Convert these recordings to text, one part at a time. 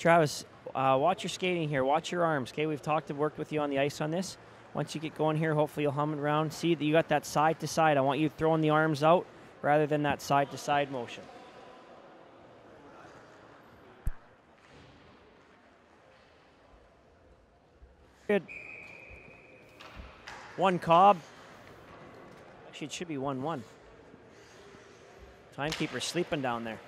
Travis, watch your skating here. Watch your arms. Okay, we've worked with you on the ice on this. Once you get going here, hopefully you'll hum it around. See that you got that side to side. I want you throwing the arms out rather than that side to side motion. Good. One Cobb. Actually, it should be 1-1. Timekeeper's sleeping down there.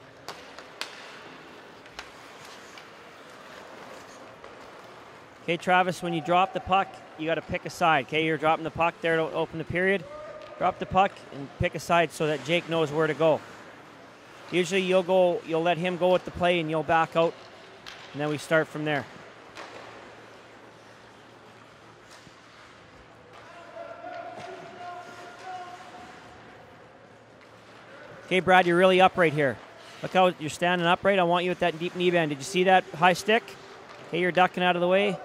Okay, Travis, when you drop the puck, you got to pick a side. Okay, you're dropping the puck there to open the period. Drop the puck and pick a side so that Jake knows where to go. Usually you'll let him go with the play and you'll back out, and then we start from there. Okay, Brad, you're really upright here. Look how you're standing upright. I want you at that deep knee bend. Did you see that high stick? Okay, you're ducking out of the way.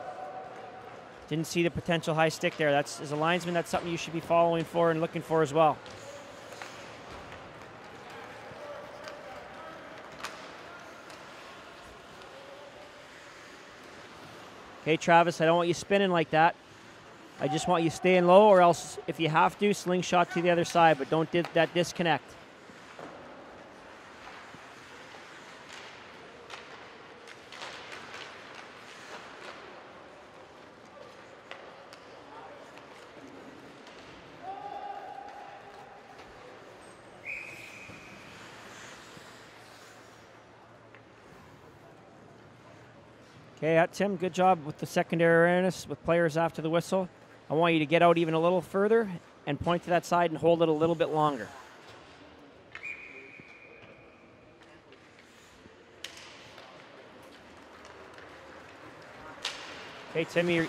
Didn't see the potential high stick there. That's, as a linesman, that's something you should be following for and looking for as well. Okay, Travis, I don't want you spinning like that. I just want you staying low, or else if you have to, slingshot to the other side, but don't do that disconnect. Okay, Tim, good job with the secondary awareness with players after the whistle. I want you to get out even a little further and point to that side and hold it a little bit longer. Okay, Timmy, did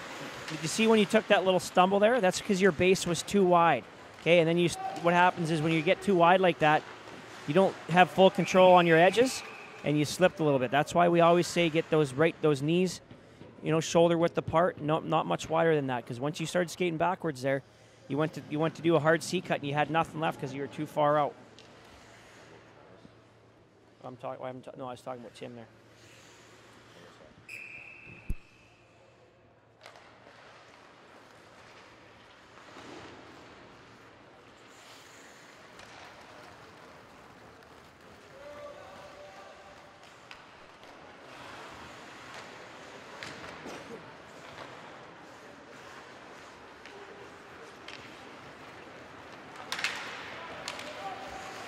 you see when you took that little stumble there? That's because your base was too wide. Okay, and then what happens is when you get too wide like that, you don't have full control on your edges, and you slipped a little bit. That's why we always say get those knees, shoulder width apart, not much wider than that. Because once you started skating backwards there, you went to do a hard C cut and you had nothing left because you were too far out. I was talking about Tim there.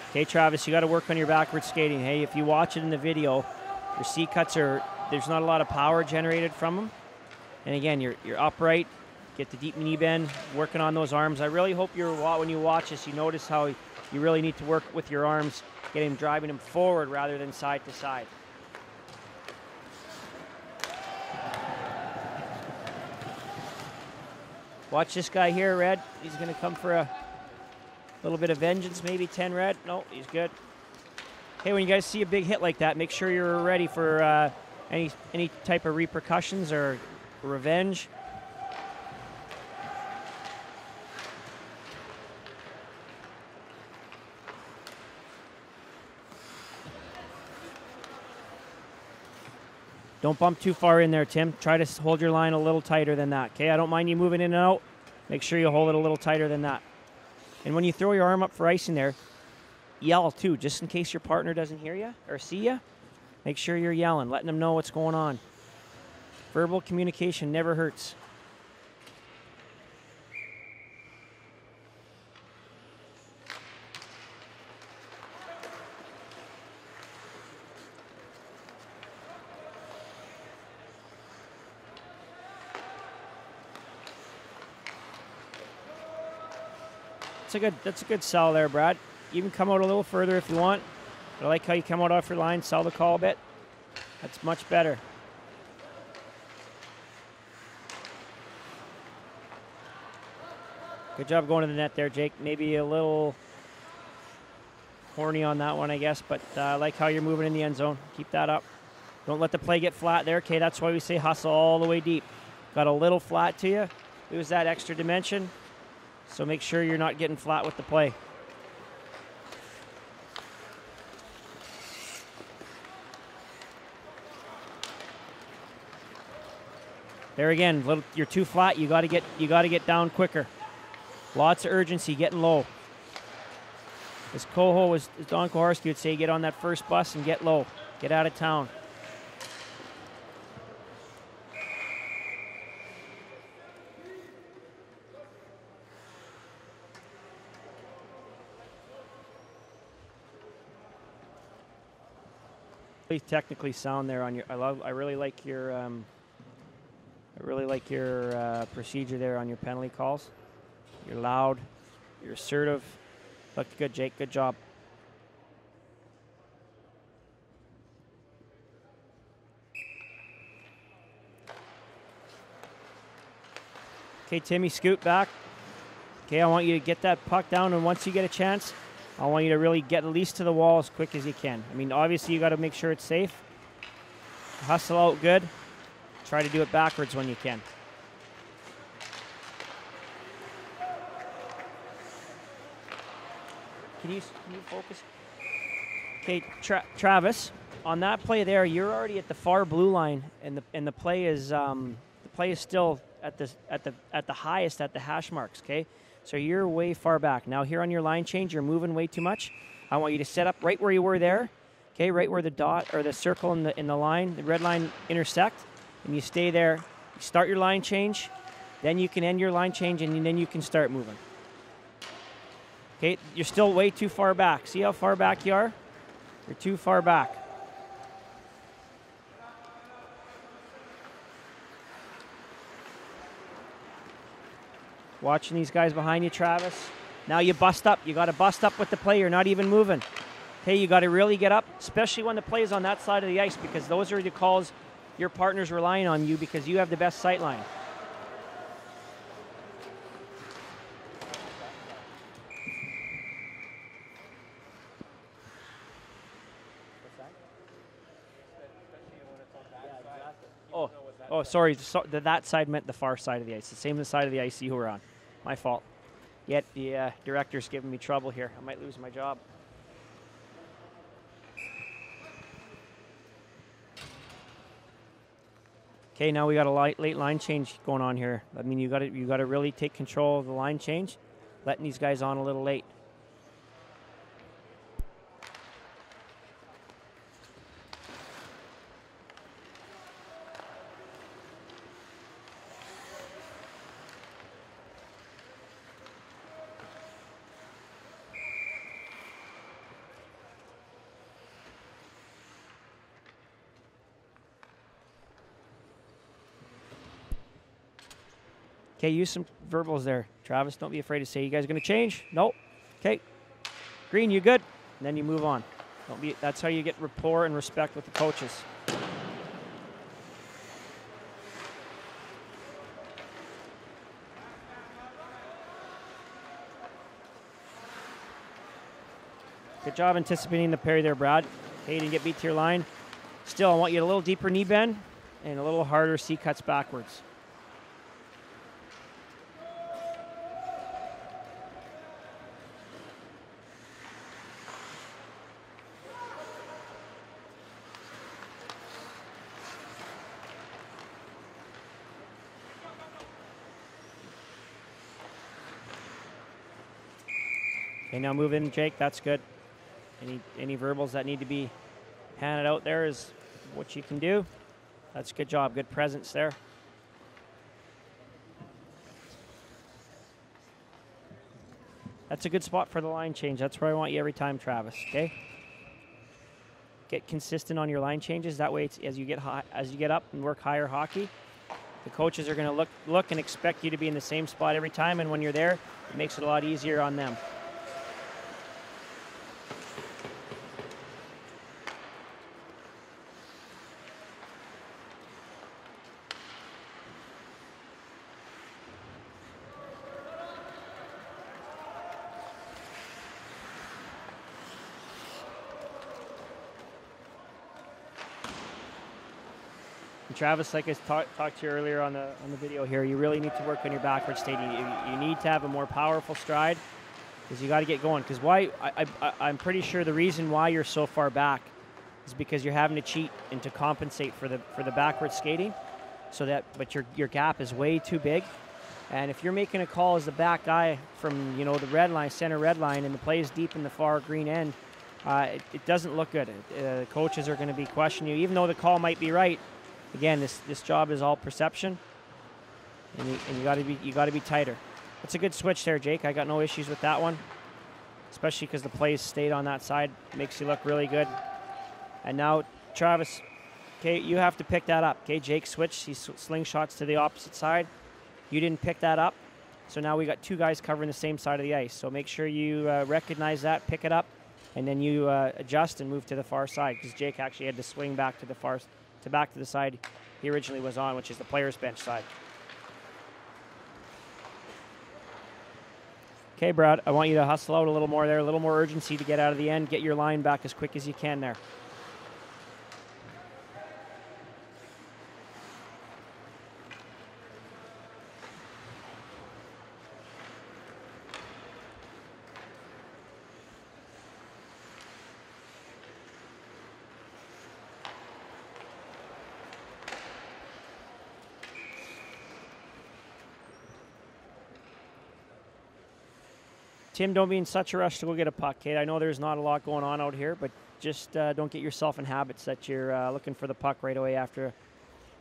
Okay, Travis, you got to work on your backward skating. Hey, if you watch it in the video, your C cuts there's not a lot of power generated from them. And again, you're upright, get the deep knee bend, working on those arms. I really hope when you watch this, you notice how you really need to work with your arms, driving them forward rather than side to side. Watch this guy here, Red. He's going to come for a little bit of vengeance, maybe 10 red. No, he's good. Hey, when you guys see a big hit like that, make sure you're ready for any type of repercussions or revenge. Don't bump too far in there, Tim. Try to hold your line a little tighter than that, okay? I don't mind you moving in and out. Make sure you hold it a little tighter than that. And when you throw your arm up for icing there, yell too, just in case your partner doesn't hear you or see you. Make sure you're yelling, letting them know what's going on. Verbal communication never hurts. That's a good sell there, Brad. Even come out a little further if you want. I like how you come out off your line, sell the call a bit. That's much better. Good job going to the net there, Jake. Maybe a little horny on that one, I guess, but I like how you're moving in the end zone. Keep that up. Don't let the play get flat there. Okay, that's why we say hustle all the way deep. Got a little flat to you. Lose that extra dimension. So make sure you're not getting flat with the play. There again, you're too flat. You got to get down quicker. Lots of urgency, getting low. As Don Koharski would say, get on that first bus and get low. Get out of town. Technically sound there on your. I really like your. Procedure there on your penalty calls. You're loud. You're assertive. Looked good, Jake. Good job. Okay, Timmy, scoot back. Okay, I want you to get that puck down, and once you get a chance, I want you to really get at least to the wall as quick as you can. I mean, obviously, you got to make sure it's safe. Hustle out good. Try to do it backwards when you can. Can you focus? Okay, Travis, on that play there, you're already at the far blue line, and the play is still at the highest at the hash marks. Okay, so you're way far back. Now here on your line change, you're moving way too much. I want you to set up right where you were there. Okay, right where the dot or the circle in the line, the red line intersect, and you stay there. You start your line change, then you can end your line change, and then you can start moving. Okay, you're still way too far back. See how far back you are? You're too far back. Watching these guys behind you, Travis. Now you bust up. You got to bust up with the play. You're not even moving. Okay, you got to really get up, especially when the play is on that side of the ice, because those are the calls your partner's relying on you because you have the best sight line. Oh, sorry. So that side meant the far side of the ice. The same side of the ice you were on. My fault. Yet the director's giving me trouble here. I might lose my job. Okay, now we got a late line change going on here. I mean, you got to really take control of the line change, letting these guys on a little late. Okay, use some verbals there. Travis, don't be afraid to say, you guys going to change? Nope. Okay. Green, you good? And then you move on. That's how you get rapport and respect with the coaches. Good job anticipating the parry there, Brad. Okay, you didn't get beat to your line. Still, I want you a little deeper knee bend and a little harder C cuts backwards. Okay, now move in, Jake. That's good. Any verbals that need to be handed out there is what you can do. That's a good job. Good presence there. That's a good spot for the line change. That's where I want you every time, Travis. Okay. Get consistent on your line changes. That way, it's, as you get up and work higher hockey, the coaches are going to look and expect you to be in the same spot every time. And when you're there, it makes it a lot easier on them. Travis, like I talked to you earlier on the video here, you really need to work on your backward skating. You need to have a more powerful stride because you got to get going. Because I'm pretty sure the reason why you're so far back is because you're having to cheat and to compensate for the backward skating. so that, but your gap is way too big. And if you're making a call as the back guy from, you know, the red line, center red line, and the play is deep in the far green end, it doesn't look good. Coaches are going to be questioning you, even though the call might be right. Again, this job is all perception, and you got to be tighter. It's a good switch there, Jake. I got no issues with that one, especially because the play stayed on that side. Makes you look really good. And now, Travis, okay, you have to pick that up. Okay, Jake switched. He slingshots to the opposite side. You didn't pick that up, so now we got two guys covering the same side of the ice. So make sure you recognize that, pick it up, and then you adjust and move to the far side, because Jake actually had to swing back to the side he originally was on, which is the player's bench side. Okay, Brad, I want you to hustle out a little more there, a little more urgency to get out of the end, get your line back as quick as you can there. Tim, don't be in such a rush to go get a puck, Kate. I know there's not a lot going on out here, but just don't get yourself in habits that you're looking for the puck right away after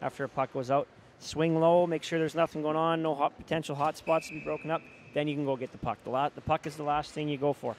a puck goes out. Swing low, make sure there's nothing going on, no potential hot spots to be broken up. Then you can go get the puck. The puck is the last thing you go for.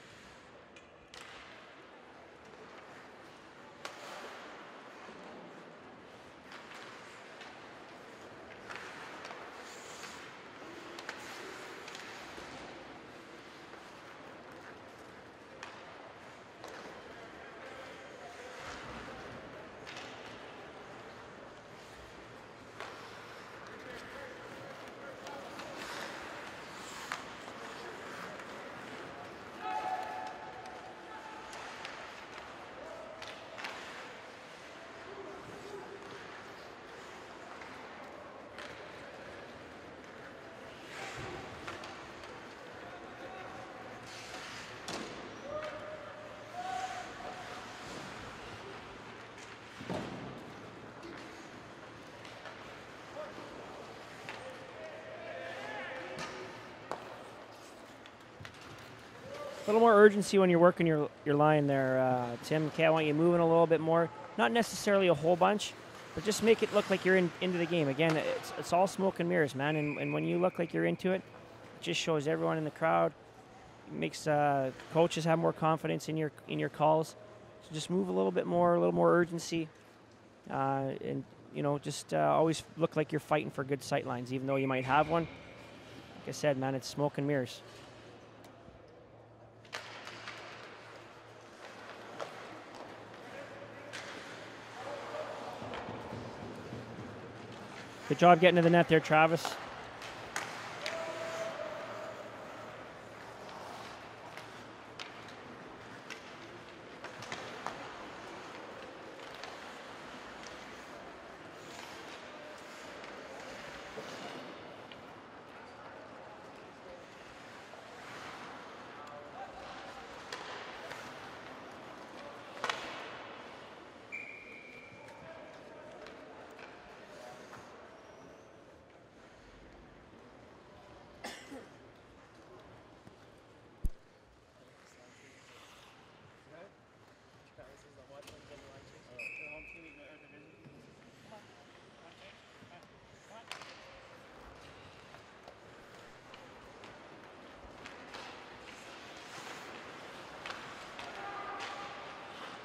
A little more urgency when you're working your line there, Tim. Okay, I want you moving a little bit more. Not necessarily a whole bunch, but just make it look like you're into the game. Again, it's all smoke and mirrors, man. And when you look like you're into it, it just shows everyone in the crowd. It makes coaches have more confidence in your calls. So just move a little bit more, a little more urgency, and you know, just always look like you're fighting for good sight lines, even though you might have one. Like I said, man, it's smoke and mirrors. Good job getting to the net there, Travis.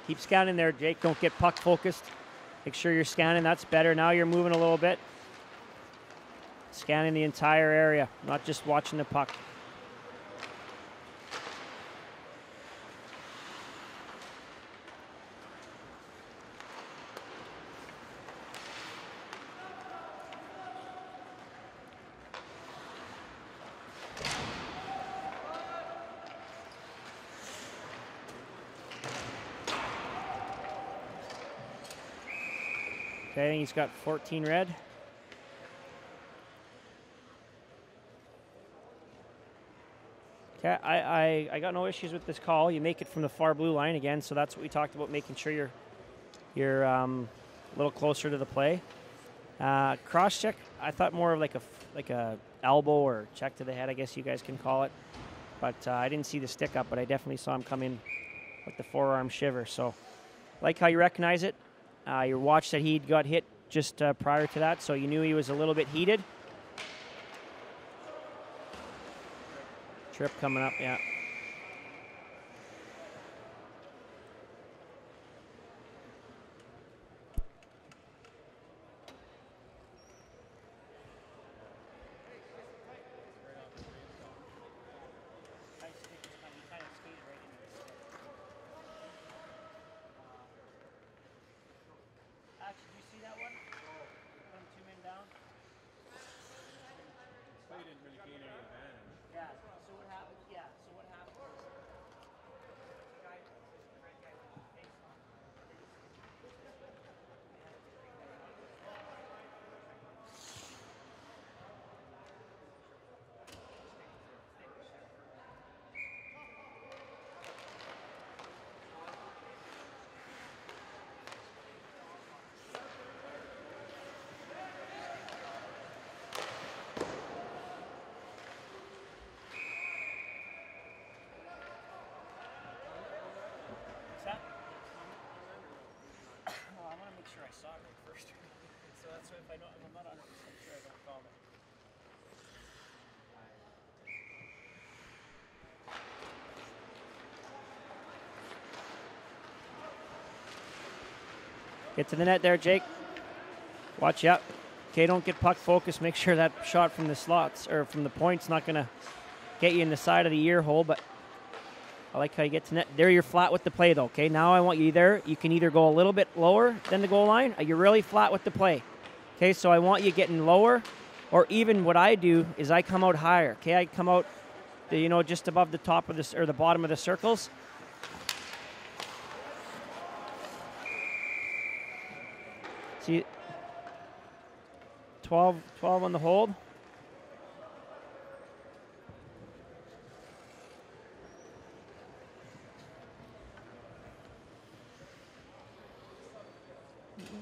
Keep scanning there, Jake. Don't get puck focused. Make sure you're scanning. That's better. Now you're moving a little bit. Scanning the entire area, not just watching the puck. Okay, I think he's got 14 red. Okay, I got no issues with this call. You make it from the far blue line again, so that's what we talked about, making sure you're a little closer to the play. Cross check, I thought more of like a elbow or check to the head, I guess you guys can call it. But I didn't see the stick up, but I definitely saw him come in with the forearm shiver. So like how you recognize it. Your watch said he got hit just prior to that, so you knew he was a little bit heated. Trip coming up, yeah. I saw it right first. So that's why if I'm not 100% sure, I don't call it. Get to the net there, Jake. Watch out. Okay, don't get puck focused. Make sure that shot from the slots or from the point's not going to get you in the side of the ear hole, but I like how you get to net. There you're flat with the play, though, okay? Now I want you there. You can either go a little bit lower than the goal line, or you're really flat with the play. Okay, so I want you getting lower, or even what I do is I come out higher. Okay, I come out, just above the top of this or the bottom of the circles. See, 12 on the hold.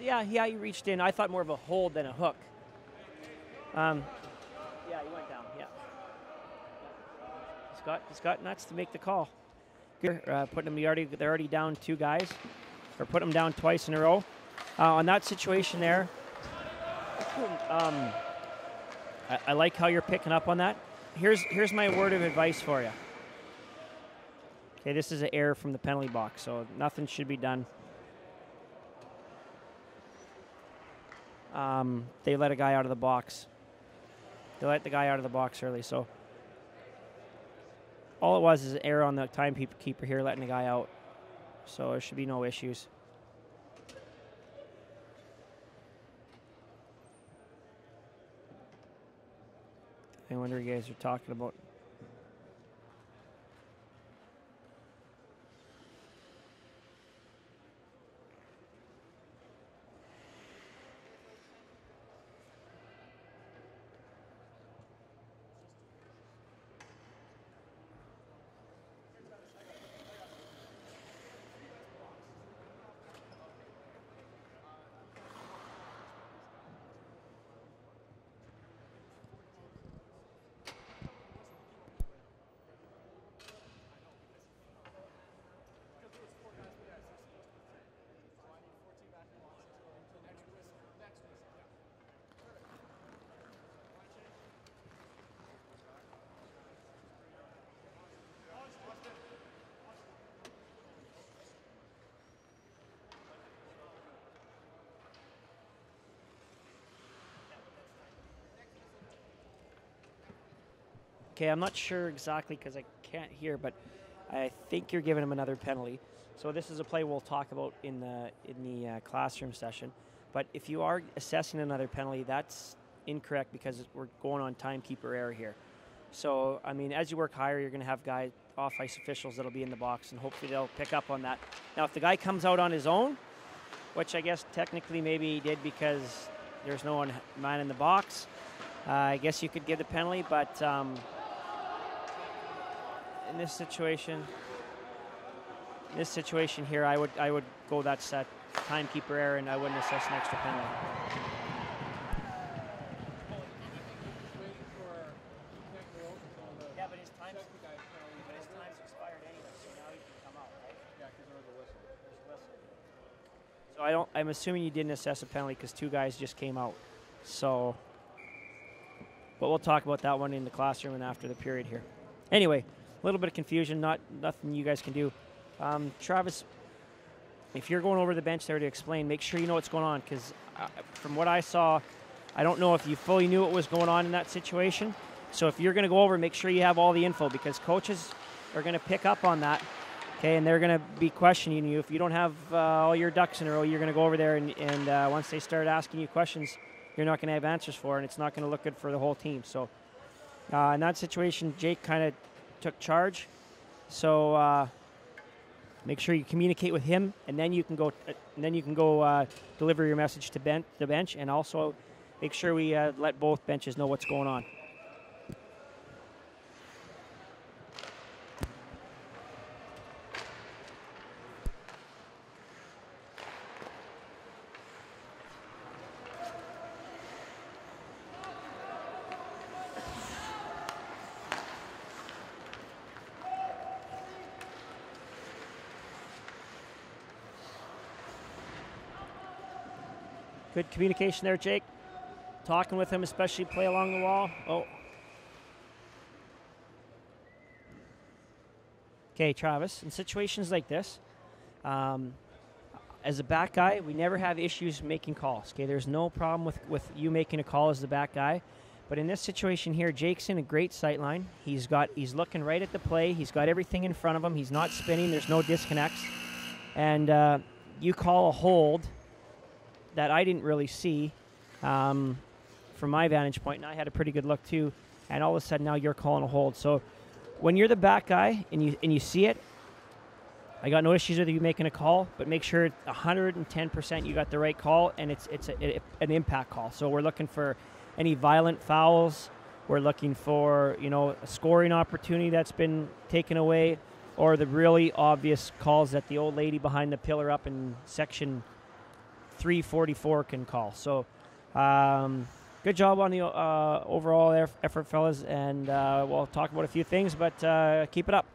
Yeah, you reached in. I thought more of a hold than a hook. Yeah, he went down, yeah. He's got nuts to make the call. Putting them, they're already down 2 guys, or put them down twice in a row. On that situation there, I like how you're picking up on that. Here's my word of advice for you. Okay, this is an error from the penalty box, so nothing should be done. They let a guy out of the box. They let the guy out of the box early, so all it was is an error on the timekeeper here, letting the guy out. So there should be no issues. I wonder what you guys are talking about. Okay, I'm not sure exactly because I can't hear, but I think you're giving him another penalty. So this is a play we'll talk about in the classroom session. But if you are assessing another penalty, that's incorrect because we're going on timekeeper error here. So, I mean, as you work higher, you're going to have guys, off-ice officials that'll be in the box, and hopefully they'll pick up on that. Now, if the guy comes out on his own, which I guess technically maybe he did because there's no one man in the box, I guess you could give the penalty, but in this situation here, I would go that's that timekeeper error, and I wouldn't assess an extra penalty. So I'm assuming you didn't assess a penalty because 2 guys just came out. So, but we'll talk about that one in the classroom and after the period here. Anyway, a little bit of confusion, nothing you guys can do. Travis, if you're going over the bench there to explain, make sure you know what's going on, because from what I saw, I don't know if you fully knew what was going on in that situation. So if you're going to go over, make sure you have all the info, because coaches are going to pick up on that, okay, and they're going to be questioning you. If you don't have all your ducks in a row, you're going to go over there, and once they start asking you questions, you're not going to have answers for, and it's not going to look good for the whole team. So in that situation, Jake kind of took charge. So make sure you communicate with him, and then you can go. Deliver your message to the bench, and also make sure we let both benches know what's going on. Good communication there, Jake. Talking with him, especially play along the wall. Oh. Okay, Travis, in situations like this, as a back guy, we never have issues making calls. Okay, there's no problem with you making a call as the back guy. But in this situation here, Jake's in a great sight line. He's looking right at the play. He's got everything in front of him. He's not spinning. There's no disconnects. And you call a hold that I didn't really see from my vantage point, and I had a pretty good look too, and all of a sudden now you're calling a hold. So when you're the back guy and you see it, I got no issues with you making a call, but make sure 110% you got the right call, and it's an impact call. So we're looking for any violent fouls. We're looking for, a scoring opportunity that's been taken away, or the really obvious calls that the old lady behind the pillar up in section 344 can call. So good job on the overall effort, fellas, and we'll talk about a few things, but keep it up.